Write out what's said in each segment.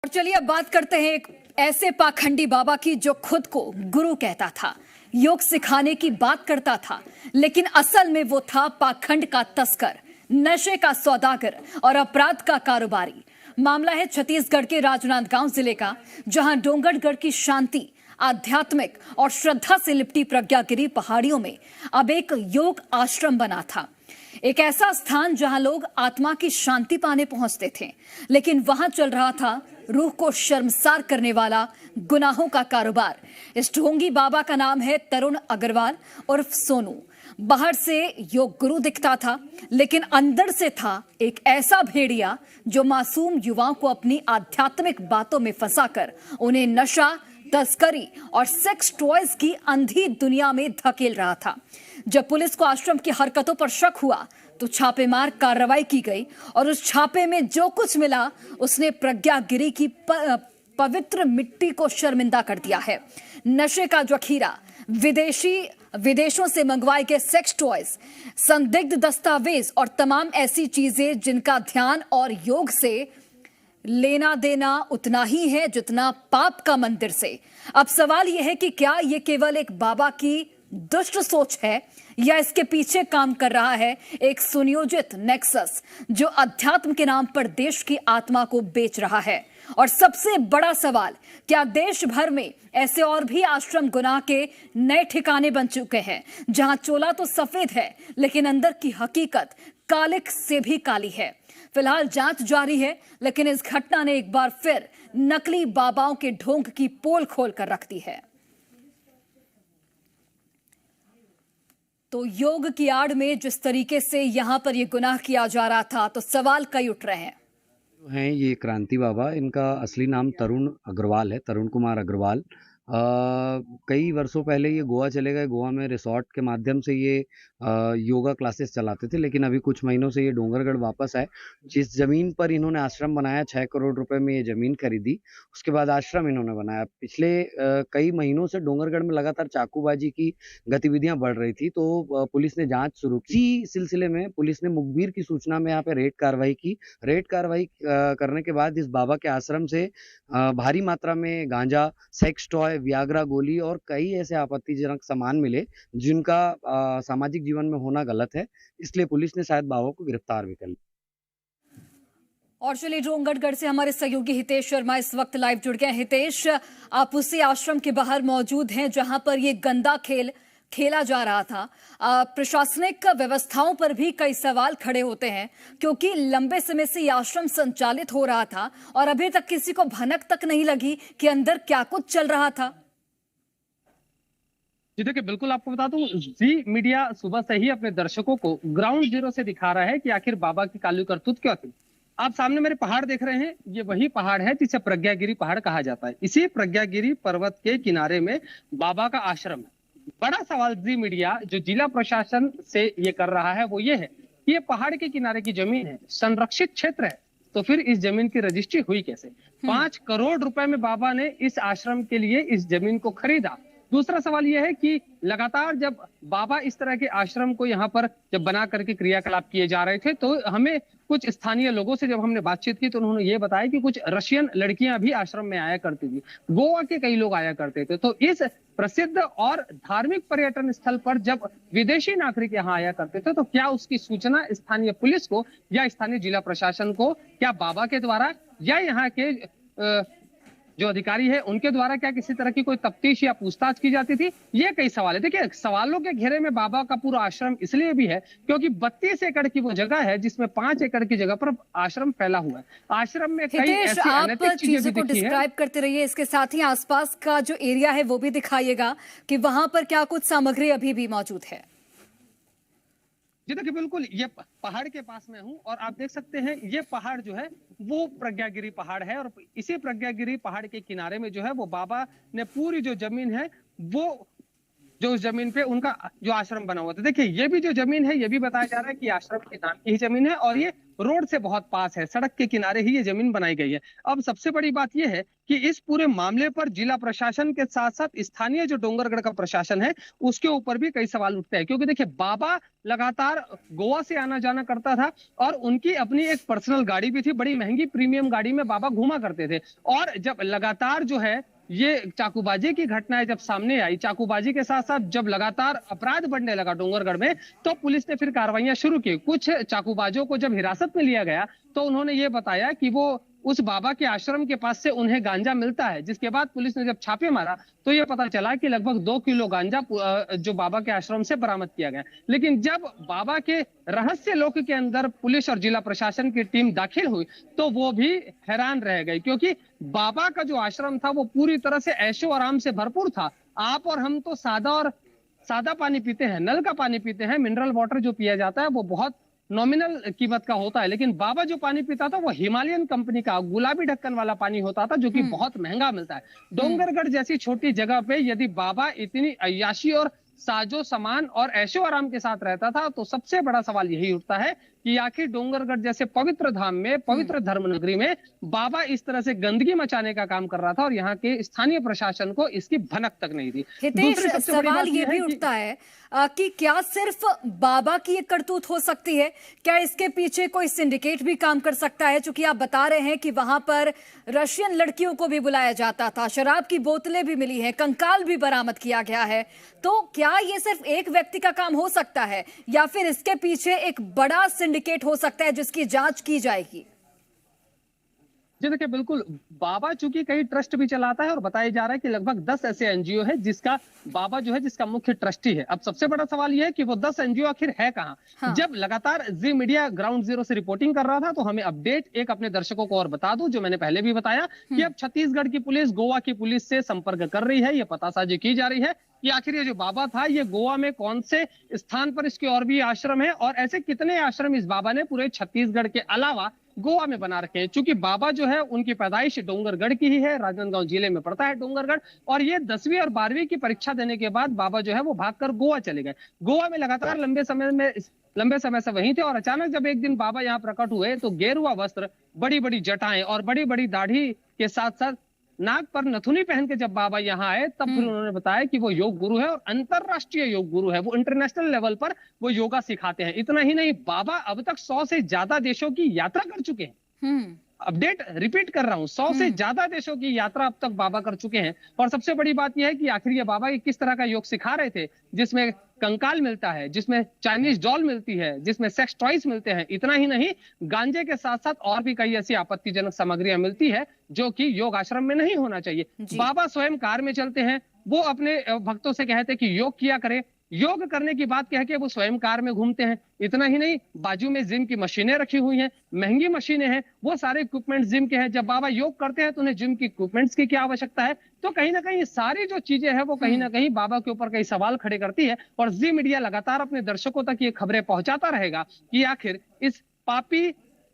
और चलिए अब बात करते हैं एक ऐसे पाखंडी बाबा की जो खुद को गुरु कहता था, योग सिखाने की बात करता था, लेकिन असल में वो था पाखंड का तस्कर, नशे का सौदागर और अपराध का कारोबारी। मामला है छत्तीसगढ़ के राजनांदगांव जिले का, जहां डोंगरगढ़ की शांति, आध्यात्मिक और श्रद्धा से लिपटी प्रज्ञागिरी पहाड़ियों में अब एक योग आश्रम बना था। एक ऐसा स्थान जहां लोग आत्मा की शांति पाने पहुंचते थे, लेकिन वहां चल रहा था रूह को शर्मसार करने वाला गुनाहों का कारोबार। इस ढोंगी बाबा का नाम है तरुण अग्रवाल उर्फ सोनू। बाहर से योग गुरु दिखता था, लेकिन अंदर से था एक ऐसा भेड़िया जो मासूम युवाओं को अपनी आध्यात्मिक बातों में फंसाकर उन्हें नशा, तस्करी और सेक्स टॉयज की अंधी दुनिया में धकेल रहा था। जब पुलिस को आश्रम की हरकतों पर शक हुआ तो छापेमार कार्रवाई की गई और उस छापे में जो कुछ मिला उसने प्रज्ञागिरी की पवित्र मिट्टी को शर्मिंदा कर दिया है। नशे का जखीरा, विदेशों से मंगवाए गए सेक्स टॉयज, संदिग्ध दस्तावेज और तमाम ऐसी चीजें जिनका ध्यान और योग से लेना देना उतना ही है जितना पाप का मंदिर से। अब सवाल यह है कि क्या यह केवल एक बाबा की दुष्ट सोच है या इसके पीछे काम कर रहा है एक सुनियोजित नेक्सस जो अध्यात्म के नाम पर देश की आत्मा को बेच रहा है। और सबसे बड़ा सवाल, क्या देश भर में ऐसे और भी आश्रम गुनाह के नए ठिकाने बन चुके हैं जहां चोला तो सफेद है लेकिन अंदर की हकीकत कालिक से भी काली है। फिलहाल जांच जारी है, लेकिन इस घटना ने एक बार फिर नकली बाबाओं के ढोंग की पोल खोल कर रख दी है। तो योग की आड़ में जिस तरीके से यहां पर यह गुनाह किया जा रहा था, तो सवाल कई उठ रहे हैं। ये क्रांति बाबा, इनका असली नाम तरुण अग्रवाल है, तरुण कुमार अग्रवाल। कई वर्षों पहले ये गोवा चले गए। गोवा में रिसोर्ट के माध्यम से ये योगा क्लासेस चलाते थे, लेकिन अभी कुछ महीनों से ये डोंगरगढ़ वापस आए। जिस जमीन पर इन्होंने आश्रम बनाया, 6 करोड़ रुपए में ये जमीन खरीदी, उसके बाद आश्रम इन्होंने बनाया। पिछले कई महीनों से डोंगरगढ़ में लगातार चाकूबाजी की गतिविधियां बढ़ रही थी, तो पुलिस ने जांच शुरू की। इसी सिलसिले में पुलिस ने मुखबिर की सूचना में यहाँ पे रेड कार्रवाई की। रेड कार्रवाई करने के बाद इस बाबा के आश्रम से भारी मात्रा में गांजा, सेक्स टॉय, वियाग्रा गोली और कई ऐसे आपत्तिजनक सामान मिले जिनका सामाजिक जीवन में होना गलत है। इसलिए पुलिस ने शायद बाबा को गिरफ्तार भी कर लिया। और चलिए डोंगरगढ़ से हमारे सहयोगी हितेश शर्मा इस वक्त लाइव जुड़ गए। हितेश, आप उसी आश्रम के बाहर मौजूद हैं जहां पर ये गंदा खेल खेला जा रहा था। प्रशासनिक व्यवस्थाओं पर भी कई सवाल खड़े होते हैं, क्योंकि लंबे समय से यह आश्रम संचालित हो रहा था और अभी तक किसी को भनक तक नहीं लगी कि अंदर क्या कुछ चल रहा था। जी देखिए, बिल्कुल आपको बता दूं, जी मीडिया सुबह से ही अपने दर्शकों को ग्राउंड जीरो से दिखा रहा है कि आखिर बाबा की काली करतूत क्या थी। आप सामने मेरे पहाड़ देख रहे हैं, ये वही पहाड़ है जिसे प्रज्ञागिरी पहाड़ कहा जाता है। इसी प्रज्ञागिरी पर्वत के किनारे में बाबा का आश्रम है। बड़ा सवाल जी मीडिया जो जिला प्रशासन से ये कर रहा है वो ये है कि ये पहाड़ के किनारे की जमीन है, संरक्षित क्षेत्र है, तो फिर इस जमीन की रजिस्ट्री हुई कैसे? 5 करोड़ रुपए में बाबा ने इस आश्रम के लिए इस जमीन को खरीदा। दूसरा सवाल यह है कि लगातार जब बाबा इस तरह के आश्रम को यहाँ पर जब बना करके क्रियाकलाप किए जा रहे थे, तो हमें कुछ स्थानीय लोगों से जब हमने बातचीत की तो उन्होंने ये बताया कि कुछ रशियन लड़कियां भी आश्रम में आया करती थी, गोवा के कई लोग आया करते थे। तो इस प्रसिद्ध और धार्मिक पर्यटन स्थल पर जब विदेशी नागरिक यहाँ आया करते थे, तो क्या उसकी सूचना स्थानीय पुलिस को या स्थानीय जिला प्रशासन को, क्या बाबा के द्वारा या यहाँ के जो अधिकारी है उनके द्वारा क्या किसी तरह की कोई तफ्तीश या पूछताछ की जाती थी? ये कई सवाल है। देखिए, सवालों के घेरे में बाबा का पूरा आश्रम इसलिए भी है क्योंकि 32 एकड़ की वो जगह है जिसमें 5 एकड़ की जगह पर आश्रम फैला हुआ है। आश्रम में कई ऐसी अनैतिक चीजें भी दिखी है। डिस्क्राइब करते रहिए, इसके साथ ही आसपास का जो एरिया है वो भी दिखाइएगा कि वहां पर क्या कुछ सामग्री अभी भी मौजूद है। जी देखिए, बिल्कुल ये पहाड़ के पास में हूं और आप देख सकते हैं ये पहाड़ जो है वो प्रज्ञागिरी पहाड़ है और इसी प्रज्ञागिरी पहाड़ के किनारे में जो है वो बाबा ने पूरी जो जमीन है वो जो उस जमीन पे उनका जो आश्रम बना हुआ था। देखिए, ये भी जो जमीन है ये भी बताया जा रहा है कि आश्रम के नाम की ही जमीन है और ये रोड से बहुत पास है, सड़क के किनारे ही ये जमीन बनाई गई है। अब सबसे बड़ी बात यह है कि इस पूरे मामले पर जिला प्रशासन के साथ साथ स्थानीय जो डोंगरगढ़ का प्रशासन है उसके ऊपर भी कई सवाल उठते हैं, क्योंकि देखिए बाबा लगातार गोवा से आना जाना करता था और उनकी अपनी एक पर्सनल गाड़ी भी थी, बड़ी महंगी प्रीमियम गाड़ी में बाबा घूमा करते थे। और जब लगातार जो है ये चाकूबाजी की घटनाएं जब सामने आई, चाकूबाजी के साथ साथ जब लगातार अपराध बढ़ने लगा डोंगरगढ़ में, तो पुलिस ने फिर कार्रवाइयां शुरू की। कुछ चाकूबाजों को जब हिरासत में लिया गया तो उन्होंने ये बताया कि वो उस बाबा के आश्रम के पास से उन्हें गांजा मिलता है, जिसके बाद पुलिस ने जब छापे मारा तो ये पता चला कि लगभग 2 किलो गांजा जो बाबा के आश्रम से बरामद किया गया। लेकिन जब बाबा के रहस्य लोक के अंदर पुलिस और जिला प्रशासन की टीम दाखिल हुई तो वो भी हैरान रह गई, क्योंकि बाबा का जो आश्रम था वो पूरी तरह से ऐशो आराम से भरपूर था। आप और हम तो सादा पानी पीते हैं, नल का पानी पीते हैं, मिनरल वाटर जो पिया जाता है वो बहुत नॉमिनल कीमत का होता है, लेकिन बाबा जो पानी पीता था वो हिमालयन कंपनी का गुलाबी ढक्कन वाला पानी होता था, जो कि बहुत महंगा मिलता है। डोंगरगढ़ जैसी छोटी जगह पे यदि बाबा इतनी अय्याशी और साजो सामान और ऐशो आराम के साथ रहता था तो सबसे बड़ा सवाल यही उठता है कि आखिर डोंगरगढ़ जैसे पवित्र धाम में, पवित्र धर्म नगरी में बाबा इस तरह से गंदगी मचाने का काम कर रहा था और यहाँ के स्थानीय प्रशासन को इसकी भनक तक नहीं थी। हितेश, सवाल ये भी उठता है कि क्या सिर्फ बाबा की ये करतूत हो सकती है? क्या इसके पीछे कोई सिंडिकेट भी काम कर सकता है? चूंकि आप बता रहे हैं कि वहां पर रशियन लड़कियों को भी बुलाया जाता था, शराब की बोतलें भी मिली हैं, कंकाल भी बरामद किया गया है, तो क्या ये सिर्फ एक व्यक्ति का काम हो सकता है या फिर इसके पीछे एक बड़ा सिंडिकेट हो सकता है जिसकी जांच की जाएगी? जी देखिए, बिल्कुल बाबा चूंकि कई ट्रस्ट भी चलाता है और बताया जा रहा है कि लगभग 10 ऐसे एनजीओ है जिसका बाबा जो है जिसका मुख्य ट्रस्टी है। अब सबसे बड़ा सवाल यह है कि वो 10 एनजीओ आखिर है कहां? हाँ। जब लगातार जी मीडिया ग्राउंड जीरो से रिपोर्टिंग कर रहा था तो हमें अपडेट एक अपने दर्शकों को और बता दूं, जो मैंने पहले भी बताया कि अब छत्तीसगढ़ की पुलिस गोवा की पुलिस से संपर्क कर रही है, ये पतासाजी की जा रही है कि आखिर ये जो बाबा था ये गोवा में कौन से स्थान पर इसके और भी आश्रम है और ऐसे कितने आश्रम इस बाबा ने पूरे छत्तीसगढ़ के अलावा गोवा में बना रखे हैं। चूंकि बाबा जो है उनकी पैदाइश डोंगरगढ़ की ही है, राजनांदगांव जिले में पड़ता है डोंगरगढ़, और ये 10वीं और 12वीं की परीक्षा देने के बाद बाबा जो है वो भागकर गोवा चले गए। गोवा में लगातार लंबे समय से वहीं थे और अचानक जब एक दिन बाबा यहाँ प्रकट हुए तो गेरुआ वस्त्र, बड़ी बड़ी जटाएं और बड़ी बड़ी दाढ़ी के साथ साथ नाक पर नथुनी पहन के जब बाबा यहाँ आए तब फिर उन्होंने बताया कि वो योग गुरु है और अंतरराष्ट्रीय योग गुरु है, वो इंटरनेशनल लेवल पर वो योगा सिखाते हैं। इतना ही नहीं, बाबा अब तक 100 से ज्यादा देशों की यात्रा कर चुके हैं। अपडेट रिपीट कर रहा हूं, 100 से ज्यादा देशों की यात्रा अब तक बाबा कर चुके हैं। और सबसे बड़ी बात यह है कि आखिर ये बाबा किस तरह का योग सिखा रहे थे, जिसमें कंकाल मिलता है, जिसमें चाइनीज डॉल मिलती है, जिसमें सेक्स टॉयज मिलते हैं। इतना ही नहीं, गांजे के साथ साथ और भी कई ऐसी आपत्तिजनक सामग्रियां मिलती है जो कि योग आश्रम में नहीं होना चाहिए। बाबा स्वयं कार में चलते हैं, वो अपने भक्तों से कहते हैं कि योग किया करें। योग करने की बात कह के वो स्वयं कार में घूमते हैं। इतना ही नहीं, बाजू में जिम की मशीनें रखी हुई हैं, महंगी मशीनें हैं, वो सारे इक्विपमेंट जिम के हैं। जब बाबा योग करते हैं तो उन्हें जिम की इक्विपमेंट्स की क्या आवश्यकता है? तो कहीं ना कहीं सारी जो चीजें हैं वो कहीं ना कहीं बाबा के ऊपर कई सवाल खड़े करती है और जी मीडिया लगातार अपने दर्शकों तक ये खबरें पहुंचाता रहेगा कि आखिर इस पापी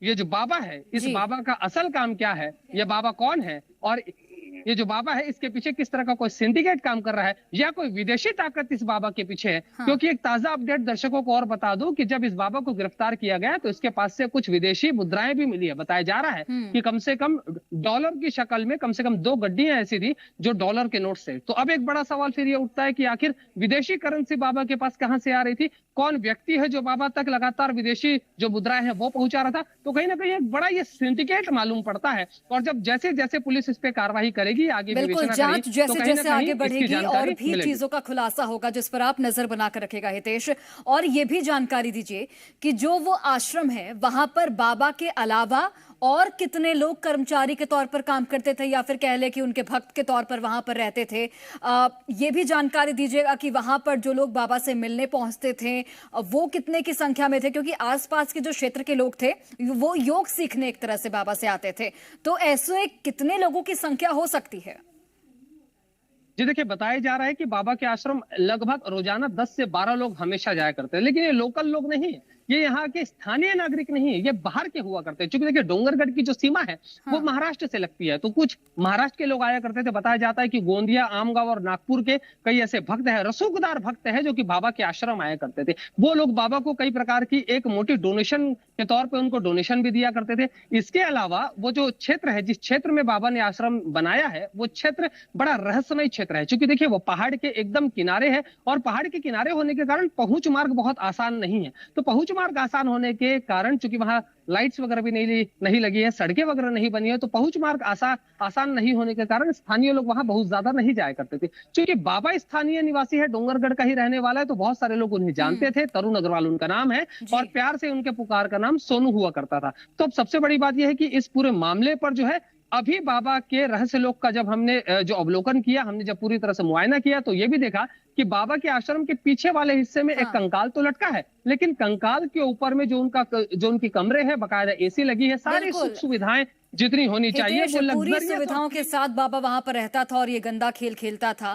ये जो बाबा है, इस बाबा का असल काम क्या है, ये बाबा कौन है और ये जो बाबा है इसके पीछे किस तरह का कोई सिंडिकेट काम कर रहा है या कोई विदेशी ताकत इस बाबा के पीछे है। हाँ। क्योंकि एक ताजा अपडेट दर्शकों को और बता दूं कि जब इस बाबा को गिरफ्तार किया गया तो इसके पास से कुछ विदेशी मुद्राएं भी मिली है। बताया जा रहा है कि कम से कम डॉलर की शक्ल में कम से कम 2 गड्डियां ऐसी थी जो डॉलर के नोट से। तो अब एक बड़ा सवाल फिर ये उठता है कि आखिर विदेशी करेंसी बाबा के पास कहां से आ रही थी, कौन व्यक्ति है जो बाबा तक लगातार विदेशी जो मुद्राएं हैं वो पहुंचा रहा था। तो कहीं ना कहीं एक बड़ा ये सिंडिकेट मालूम पड़ता है और जब जैसे जैसे पुलिस इस पे कार्रवाई करेगी, आगे बिल्कुल जांच जैसे जैसे आगे बढ़ेगी और भी चीजों का खुलासा होगा जिस पर आप नजर बनाकर रखेगा हितेश। और ये भी जानकारी दीजिए कि जो वो आश्रम है वहां पर बाबा के अलावा और कितने लोग कर्मचारी के तौर पर काम करते थे या फिर कह ले कि उनके भक्त के तौर पर वहां पर रहते थे। ये भी जानकारी दीजिएगा कि वहां पर जो लोग बाबा से मिलने पहुंचते थे वो कितने की संख्या में थे, क्योंकि आसपास के जो क्षेत्र के लोग थे वो योग सीखने एक तरह से बाबा से आते थे। तो ऐसे कितने लोगों की संख्या हो सकती है? जी देखिए, बताया जा रहा है कि बाबा के आश्रम लगभग रोजाना 10 से 12 लोग हमेशा जाया करते हैं, लेकिन ये लोकल लोग नहीं है, ये यहाँ के स्थानीय नागरिक नहीं है, ये बाहर के हुआ करते हैं। क्योंकि देखिए डोंगरगढ़ की जो सीमा है वो हाँ। महाराष्ट्र से लगती है, तो कुछ महाराष्ट्र के लोग आया करते थे। बताया जाता है कि गोंदिया, आमगांव और नागपुर के कई ऐसे भक्त हैं, रसूखदार भक्त हैं, जो कि बाबा के आश्रम आया करते थे। वो लोग बाबा को कई प्रकार की एक मोटी डोनेशन के तौर पे उनको डोनेशन भी दिया करते थे। इसके अलावा वो जो क्षेत्र है, जिस क्षेत्र में बाबा ने आश्रम बनाया है, वो क्षेत्र बड़ा रहस्यमय क्षेत्र है। क्योंकि देखिए वो पहाड़ के एकदम किनारे है, और पहाड़ के किनारे होने के कारण पहुंच मार्ग बहुत आसान नहीं है। तो पहुंच मार्ग आसान होने के कारण, चूंकि वहां लाइट्स वगैरह भी नहीं लगी है, सड़कें वगैरह नहीं बनी है, तो पहुंच मार्ग आसान नहीं होने के कारण स्थानीय लोग वहां बहुत ज्यादा नहीं जाया करते थे। क्योंकि बाबा स्थानीय निवासी है, डोंगरगढ़ का ही रहने वाला है, तो बहुत सारे लोग उन्हें जानते थे। तरुण अग्रवाल उनका नाम है, और प्यार से उनके पुकार का नाम सोनू हुआ करता था। तो अब सबसे बड़ी बात यह है कि इस पूरे मामले पर जो है, अभी बाबा के रहस्य लोक का जब हमने जो अवलोकन किया, हमने जब पूरी तरह से मुआयना किया, तो ये भी देखा कि बाबा के आश्रम के पीछे वाले हिस्से में एक कंकाल तो लटका है, लेकिन कंकाल के ऊपर में जो उनकी कमरे हैं, बाकायदा एसी लगी है, सारी सुख सुविधाएं जितनी होनी चाहिए हितेश, वो पूरी लग्जरियस सुविधाओं के साथ बाबा वहां पर रहता था और ये गंदा खेल खेलता था।